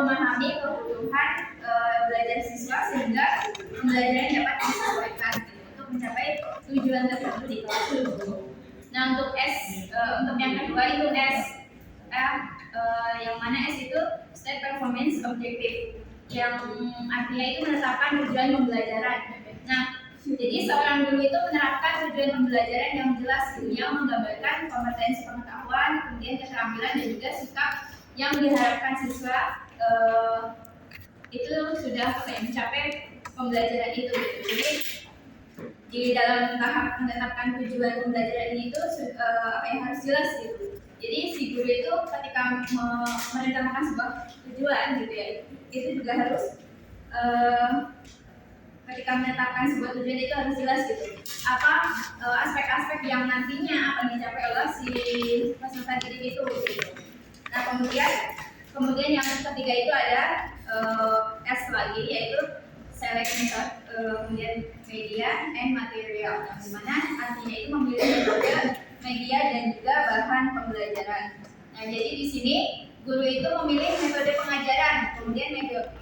memahami kebutuhan belajar siswa sehingga pembelajaran dapat disesuaikan gitu, untuk mencapai tujuan tertentu di kelas itu. Nah untuk untuk yang kedua itu yang mana S itu State Performance Objective, yang artinya itu menetapkan tujuan pembelajaran. Nah jadi seorang guru itu menerapkan tujuan pembelajaran yang jelas, yang menggambarkan kompetensi pengetahuan, kemudian keterampilan dan juga sikap yang diharapkan siswa itu sudah mencapai pembelajaran itu. Jadi di dalam tahap menetapkan tujuan pembelajaran itu harus jelas gitu. Jadi si guru itu ketika merencanakan sebuah tujuan gitu ya, itu juga harus ketika menetapkan sebuah tujuan itu harus jelas gitu. Apa aspek-aspek yang nantinya akan dicapai oleh si peserta didik itu gitu. Nah kemudian yang ketiga itu ada S lagi, yaitu select method, kemudian media and material, yang dimana artinya itu memilih metode, media dan juga bahan pembelajaran. Nah jadi di sini guru itu memilih metode pengajaran, kemudian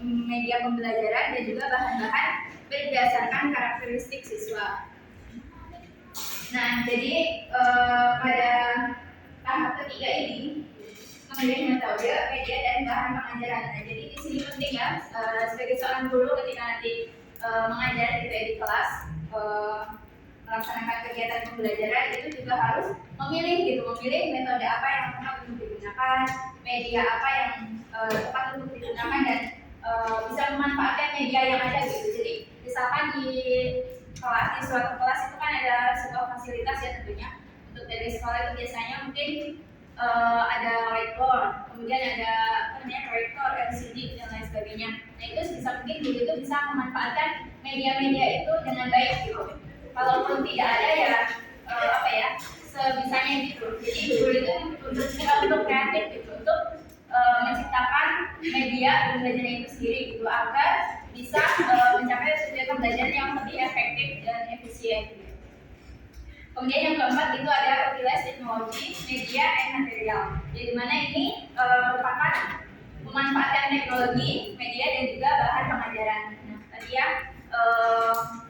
media pembelajaran dan juga bahan-bahan berdasarkan karakteristik siswa. Nah jadi pada tahap ketiga ini memilih metode, media dan bahan pengajaran. Nah, jadi di sini penting ya sebagai seorang guru ketika nanti mengajar gitu ya di kelas, melaksanakan kegiatan pembelajaran itu juga harus memilih metode apa yang tepat untuk digunakan, media apa yang tepat untuk digunakan, dan bisa memanfaatkan media yang ada gitu. Jadi misalkan di suatu kelas itu kan ada sebuah fasilitas ya tentunya. Untuk dari sekolah itu biasanya mungkin ada whiteboard, kemudian ada proyektor, LCD dan lain sebagainya. Nah itu bisa mungkin guru itu bisa memanfaatkan media-media itu dengan baik gitu. Kalaupun tidak ada ya sebisanya gitu. Jadi guru itu untuk kreatif gitu, untuk menciptakan media pembelajaran itu sendiri gitu, agar bisa mencapai tujuan pembelajaran yang lebih efektif dan efisien gitu. Kemudian yang keempat itu ada utilize teknologi, media, and material. Jadi mana ini merupakan memanfaatkan teknologi, media dan juga bahan pengajaran. Nah, tadi ya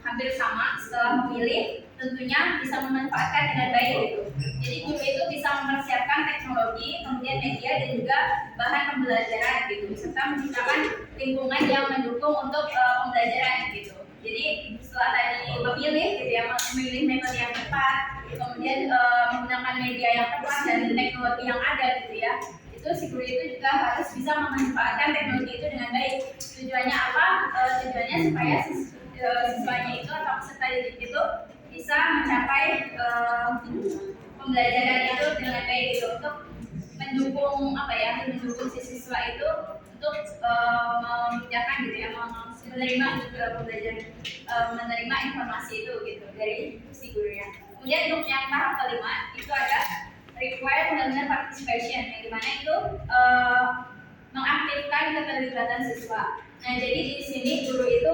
hampir sama. Setelah memilih, tentunya bisa memanfaatkan dengan baik gitu. Jadi guru itu bisa mempersiapkan teknologi, kemudian media dan juga bahan pembelajaran gitu, serta menciptakan lingkungan yang mendukung untuk pembelajaran gitu. Jadi setelah tadi memilih gitu ya, memilih metode yang tepat, kemudian menggunakan media yang tepat dan teknologi yang ada gitu ya, itu si guru itu juga harus bisa memanfaatkan teknologi itu dengan baik. Tujuannya apa? Tujuannya supaya siswanya itu atau peserta didik itu bisa mencapai pembelajaran itu dengan baik gitu, untuk mendukung si siswa itu untuk memudahkan gitu ya, menerima pembelajaran, menerima informasi itu gitu dari si gurunya. Kemudian untuk yang tahap kelima itu ada require learner participation, yang dimana itu mengaktifkan keterlibatan siswa. Nah jadi di sini guru itu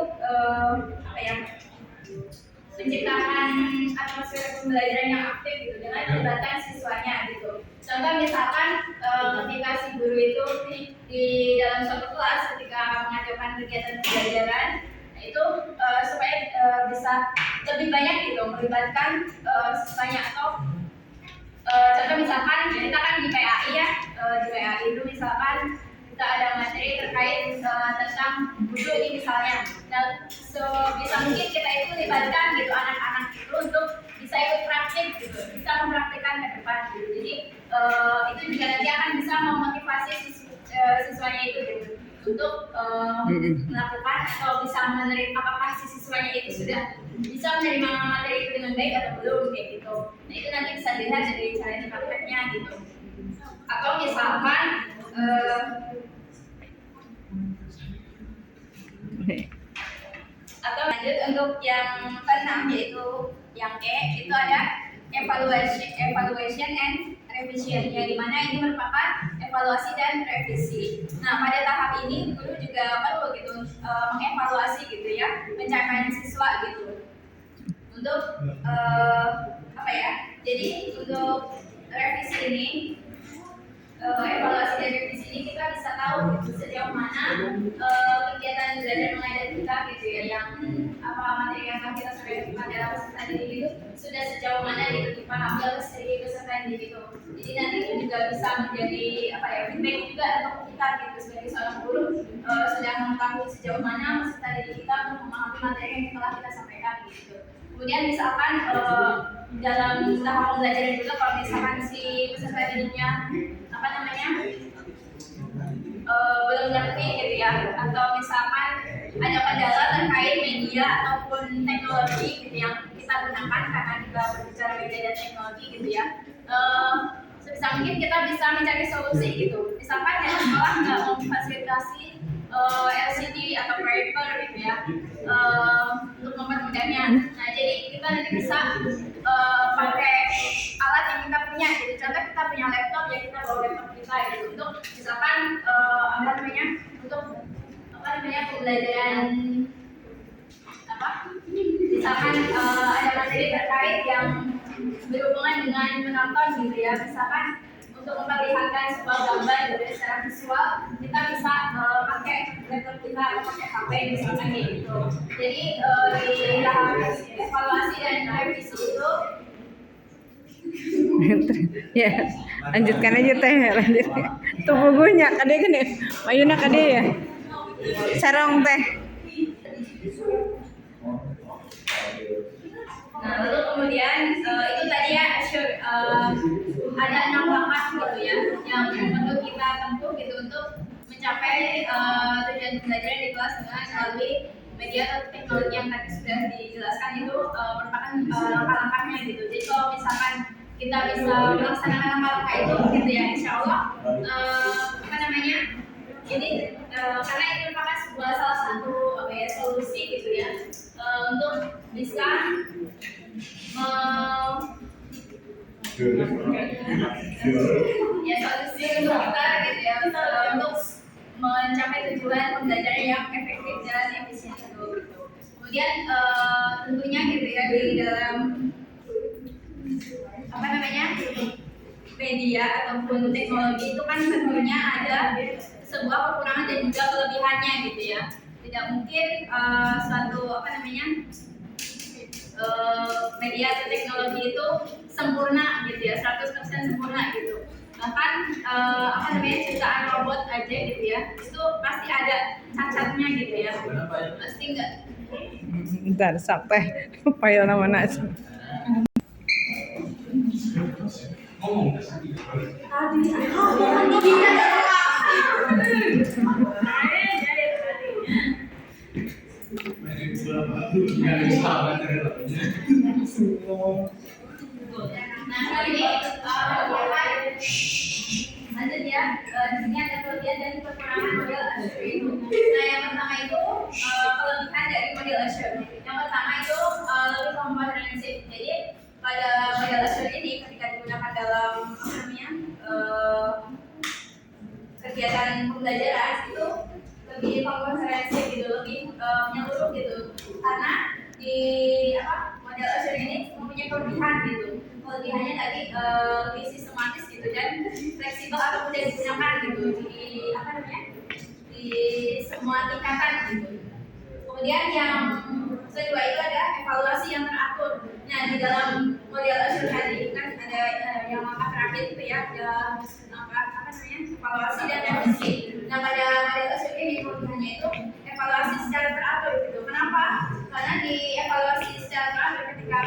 menciptakan atmosfer pembelajaran yang aktif gitu dengan melibatkan siswanya gitu. Contoh misalkan ketika si guru itu di dalam suatu kelas ketika mengadakan kegiatan pembelajaran, nah itu supaya bisa lebih banyak gitu melibatkan siswanya. Atau contoh misalkan kita kan di PAI ya, di PAI itu misalkan kita ada materi terkait tentang buduk ini misalnya. Nah, bisa mungkin kita itu libatkan gitu anak-anak itu untuk bisa ikut praktik gitu, bisa mempraktikkan ke depan gitu. Jadi itu juga nanti akan bisa memotivasi siswanya itu gitu, untuk melakukan atau bisa menerima, apakah si siswanya itu sudah bisa menerima materi itu dengan baik atau belum kayak gitu. Nah itu nanti bisa dilihat dari cara prakteknya gitu. Atau misalkan atau lanjut untuk yang keenam, yaitu yang E, itu ada evaluation and revision, yang dimana ini merupakan evaluasi dan revisi. Nah pada tahap ini guru juga perlu gitu mengevaluasi gitu ya pencapaian siswa gitu, untuk jadi untuk revisi ini evaluasi dari revisi ini kita bisa tahu gitu, sejauh mana kegiatan belajar mengajar kita gitu ya, yang apa materi yang akan kita sampaikan pada peserta didik itu sudah sejauh mana gitu dipahami oleh si peserta didik itu. Jadi nanti itu juga bisa menjadi apa ya, feedback juga untuk kita gitu sebagai seorang guru, sudah mengetahui sejauh mana peserta didik kita untuk memahami materi yang telah kita sampaikan gitu. Kemudian misalkan dalam tahap pembelajaran juga kalau misalkan si peserta didiknya apa namanya belum ngerti gitu ya, atau misalkan ada kendala terkait media ataupun teknologi gitu yang kita gunakan karena kita berbicara media dan teknologi gitu ya, sebisa mungkin kita bisa mencari solusi gitu. Misalkan ya sekolah nggak memfasilitasi LCD atau proyektor gitu ya, untuk mempermudahnya. Nah jadi kita nanti bisa pakai alat yang kita punya gitu. Contoh kita punya laptop, ya kita bawa laptop kita gitu untuk misalkan apa namanya, untuk apa namanya pembelajaran apa, misalkan ada materi terkait yang berhubungan dengan menonton gitu ya, misalkan untuk memperlihatkan sebuah gambar gitu secara visual, kita bisa pakai laptop kita atau pakai HP misalkan gitu. Jadi di tahap evaluasi dan revisi itu ya, lanjutkan aja teh, lanjut. Tuh bukunya, kade kan ya, Mayuna kade ya, sarong teh. Nah, lalu kemudian itu tadi ya, ada 6 langkah gitu ya yang perlu kita tempuh gitu untuk mencapai tujuan pembelajaran di kelas dengan melalui media atau teknologi yang tadi sudah dijelaskan itu merupakan langkah-langkahnya gitu. Jadi kalau misalkan kita bisa melaksanakan langkah-langkah itu gitu ya, insya Allah apa namanya, ini karena ini merupakan sebuah salah satu apa ya, solusi gitu ya, untuk bisa ya solusi untuk kita gitu ya, untuk mencapai tujuan pembelajaran yang efektif dan efisien itu gitu. Kemudian tentunya gitu ya, di dalam apa namanya media ataupun teknologi itu kan tentunya ada sebuah kekurangan dan juga kelebihannya gitu ya. Tidak mungkin suatu apa namanya media atau teknologi itu sempurna gitu ya, 100% sempurna gitu. Bahkan apa namanya ciptaan robot aja gitu ya, itu pasti ada cacatnya gitu ya, pasti enggak. Bentar, sampai file nama nasi. Nah kali ini lanjut ya, di sini ada kelebihan dan kekurangan model Azure itu. Nah yang pertama itu kelebihan dari model Azure. Yang pertama itu lebih komprehensif. Jadi pada model Azure ini ketika digunakan dalam apa namanya kegiatan pembelajaran itu lebih komprehensif gitu, lebih menyeluruh gitu. Karena di apa model Azure ini mempunyai kelebihan gitu. Kelebihannya tadi lebih sistematis gitu dan fleksibel atau mudah digunakan gitu di apa namanya di semua tingkatan gitu. Kemudian yang kedua itu ada evaluasi yang teratur. Nah di dalam model Azure tadi kan ada yang langkah terakhir itu ya, ada langkah apa namanya evaluasi dan revisi. Nah pada model Azure ini kelebihannya itu evaluasi secara teratur gitu. Kenapa? Karena di evaluasi secara teratur ketika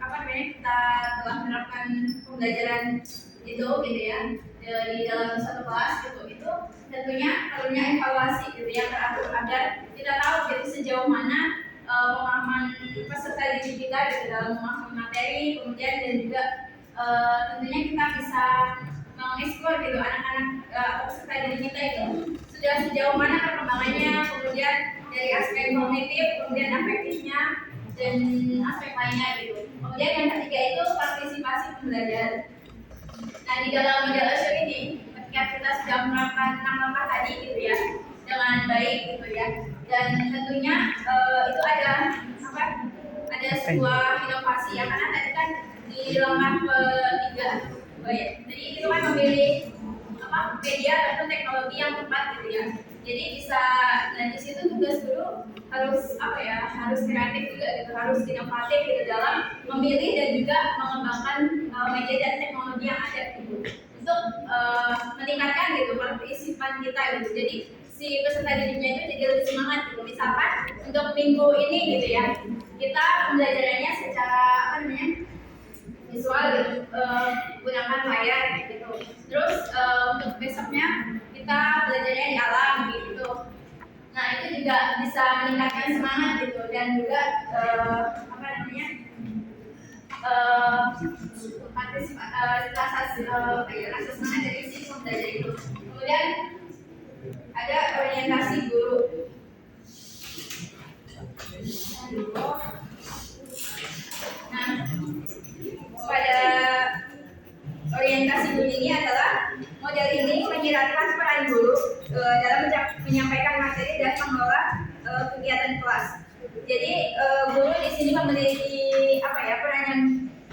apa namanya kita telah menerapkan pembelajaran itu gitu ya di dalam satu kelas gitu, itu tentunya perlunya evaluasi gitu yang teratur agar kita tahu gitu sejauh mana pemahaman peserta didik kita gitu dalam memahami materi, kemudian dan juga tentunya kita bisa mengeksplor gitu anak-anak peserta didik kita itu sudah sejauh mana perkembangannya, kemudian dari aspek kognitif, kemudian afektifnya dan aspek lainnya gitu. Kemudian yang ketiga itu partisipasi pembelajaran. Nah di dalam model Azure ini ketika kita sudah menerapkan 6 langkah tadi gitu ya dengan baik gitu ya, dan tentunya itu ada apa? Ada sebuah inovasi ya, karena tadi kan di langkah ketiga, oh ya, jadi itu kan memilih apa? bisa, nah di situ tugas guru harus apa ya, harus kreatif juga gitu, harus inovatif gitu dalam memilih dan juga mengembangkan media dan teknologi yang ada gitu untuk meningkatkan gitu partisipan kita gitu. Jadi si peserta didiknya itu jadi lebih semangat gitu. Misalkan untuk minggu ini gitu ya, kita pembelajarannya secara apa namanya visual gitu, gunakan layar gitu. Terus untuk besoknya kita belajarnya di alam gitu. Nah itu juga bisa meningkatkan semangat gitu dan juga apa namanya rasa semangat dari si pembelajar itu. Kemudian ada orientasi guru. Nah, pada orientasi guru ini adalah model ini menyiratkan peran guru dalam menyampaikan materi dan mengelola kegiatan kelas. Jadi guru di sini memiliki apa ya,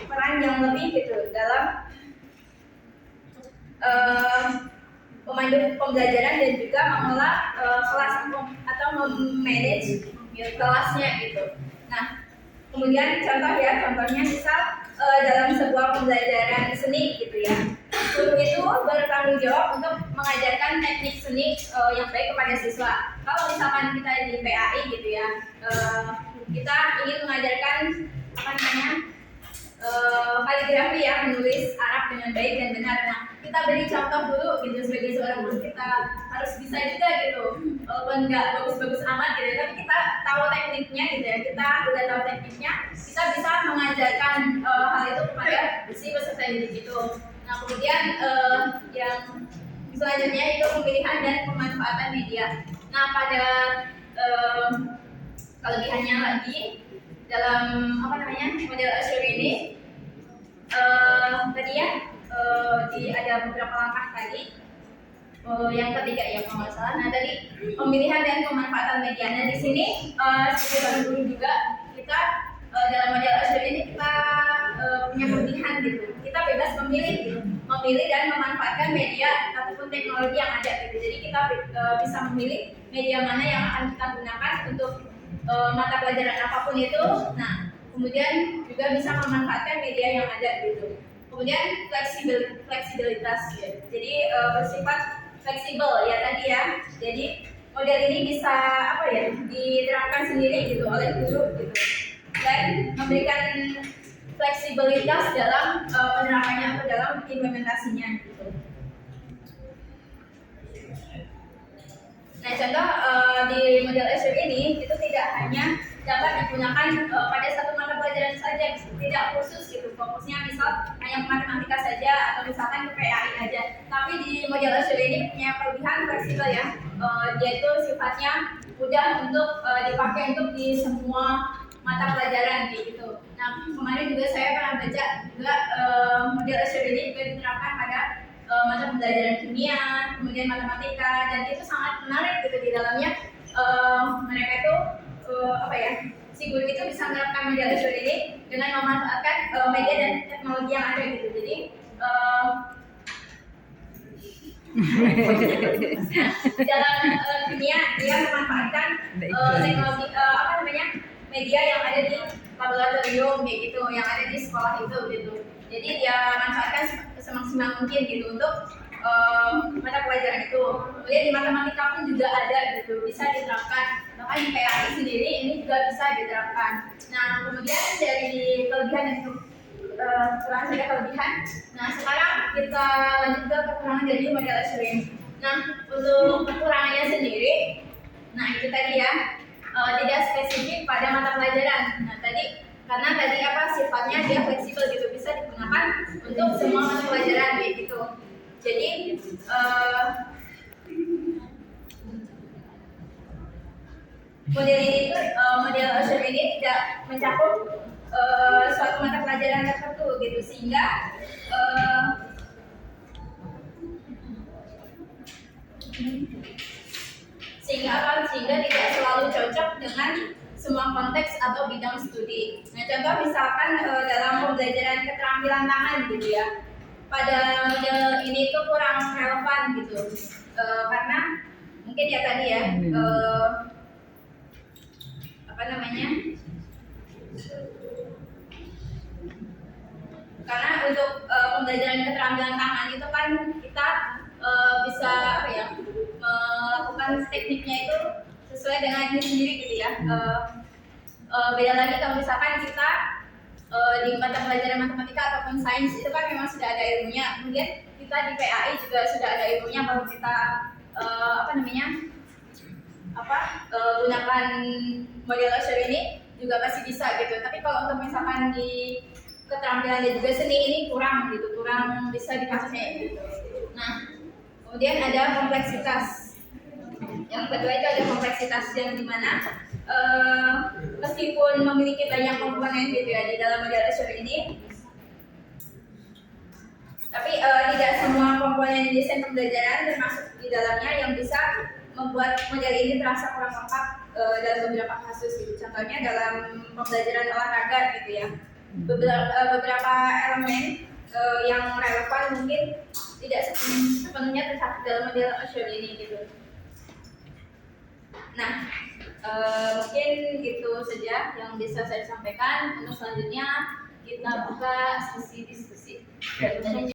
peran yang lebih gitu dalam memandu pembelajaran dan juga mengelola kelas atau memanage kelasnya gitu. Nah, kemudian contohnya misal dalam sebuah pembelajaran seni gitu ya, guru itu bertanggung jawab untuk mengajarkan teknik seni yang baik kepada siswa. Kalau misalkan kita di PAI gitu ya, kita ingin mengajarkan apa namanya kaligrafi ya, menulis Arab dengan baik dan benar. Nah, kita beri contoh dulu gitu sebagai seorang guru, kita harus bisa juga gitu, walaupun nggak bagus-bagus amat gitu, tapi kita tahu tekniknya gitu ya, kita udah tahu tekniknya, kita bisa mengajarkan hal itu kepada si peserta didik itu. Nah kemudian yang selanjutnya itu pemilihan dan pemanfaatan media. Nah pada kelebihannya lagi dalam apa namanya model Azure ini tadi ya ada beberapa langkah tadi. Yang ketiga ya kalau nggak salah. Nah tadi pemilihan dan pemanfaatan media. Nah di sini sebagai baru guru juga kita dalam model Azure ini kita punya pilihan gitu. Kita bebas memilih dan memanfaatkan media ataupun teknologi yang ada gitu. Jadi kita bisa memilih media mana yang akan kita gunakan untuk mata pelajaran apapun itu. Nah kemudian juga bisa memanfaatkan media yang ada gitu. Kemudian fleksibilitas ya. Jadi bersifat fleksibel ya tadi ya. Jadi model ini bisa apa ya, diterapkan sendiri gitu oleh guru gitu. Dan memberikan fleksibilitas dalam penerapannya atau dalam implementasinya gitu. Nah contoh di model Azure ini itu tidak hanya dapat digunakan pada satu mata pelajaran saja, tidak khusus gitu, fokusnya misal hanya matematika saja atau misalkan ke PAI aja. Tapi di model Azure ini punya kelebihan fleksibel ya, yaitu sifatnya mudah untuk dipakai untuk di semua mata pelajaran gitu. Nah kemarin juga saya pernah baca juga model Azure ini juga diterapkan pada mata pembelajaran kimia, kemudian matematika, dan itu sangat menarik gitu di dalamnya. Mereka itu apa ya, si guru itu bisa menerapkan media Azure ini dengan memanfaatkan media dan teknologi yang ada gitu. Jadi dalam kimia dia memanfaatkan teknologi apa namanya media yang ada di laboratorium kayak gitu, yang ada di sekolah itu gitu. Jadi dia manfaatkan semaksimal mungkin gitu untuk mata pelajaran itu. Kemudian di matematika pun juga ada gitu, bisa diterapkan. Bahkan di PAI sendiri ini juga bisa diterapkan. Nah kemudian dari kelebihan itu kekurangan dari kelebihan. Nah sekarang kita lanjut ke kekurangan dari model Azure ini. Nah untuk kekurangannya sendiri, nah itu tadi ya, tidak spesifik pada mata pelajaran. Nah tadi karena tadi apa sifatnya dia fleksibel gitu, bisa digunakan untuk semua mata pelajaran kayak gitu. Jadi model ini model Azure ini tidak mencakup suatu mata pelajaran tertentu gitu, sehingga sehingga tidak selalu cocok dengan semua konteks atau bidang studi. Nah contoh misalkan dalam pembelajaran keterampilan tangan gitu ya, pada model ini tuh kurang relevan gitu, karena mungkin mungkin ya tadi ya apa namanya, karena untuk pembelajaran keterampilan tangan itu kan kita bisa apa ya, melakukan tekniknya itu sesuai dengan diri sendiri gitu ya. Beda lagi kalau misalkan kita di mata pelajaran matematika ataupun sains itu kan memang sudah ada ilmunya, kemudian kita di PAI juga sudah ada ilmunya kalau kita apa namanya, gunakan model Lasher ini juga pasti bisa gitu. Tapi kalau untuk misalkan di keterampilan dan juga seni ini kurang gitu, kurang bisa dipakai gitu. Nah, kemudian ada kompleksitas. Yang kedua itu ada kompleksitas yang dimana meskipun memiliki banyak komponen gitu ya di dalam model Lasher ini, tapi tidak semua komponen desain pembelajaran termasuk di dalamnya yang bisa membuat model ini terasa kurang lengkap dalam beberapa kasus gitu. Contohnya dalam pembelajaran olahraga gitu ya, beberapa elemen yang relevan mungkin tidak sepenuhnya tercakup dalam model Lasher ini gitu. Nah, mungkin itu saja yang bisa saya sampaikan. Untuk selanjutnya kita buka sesi diskusi.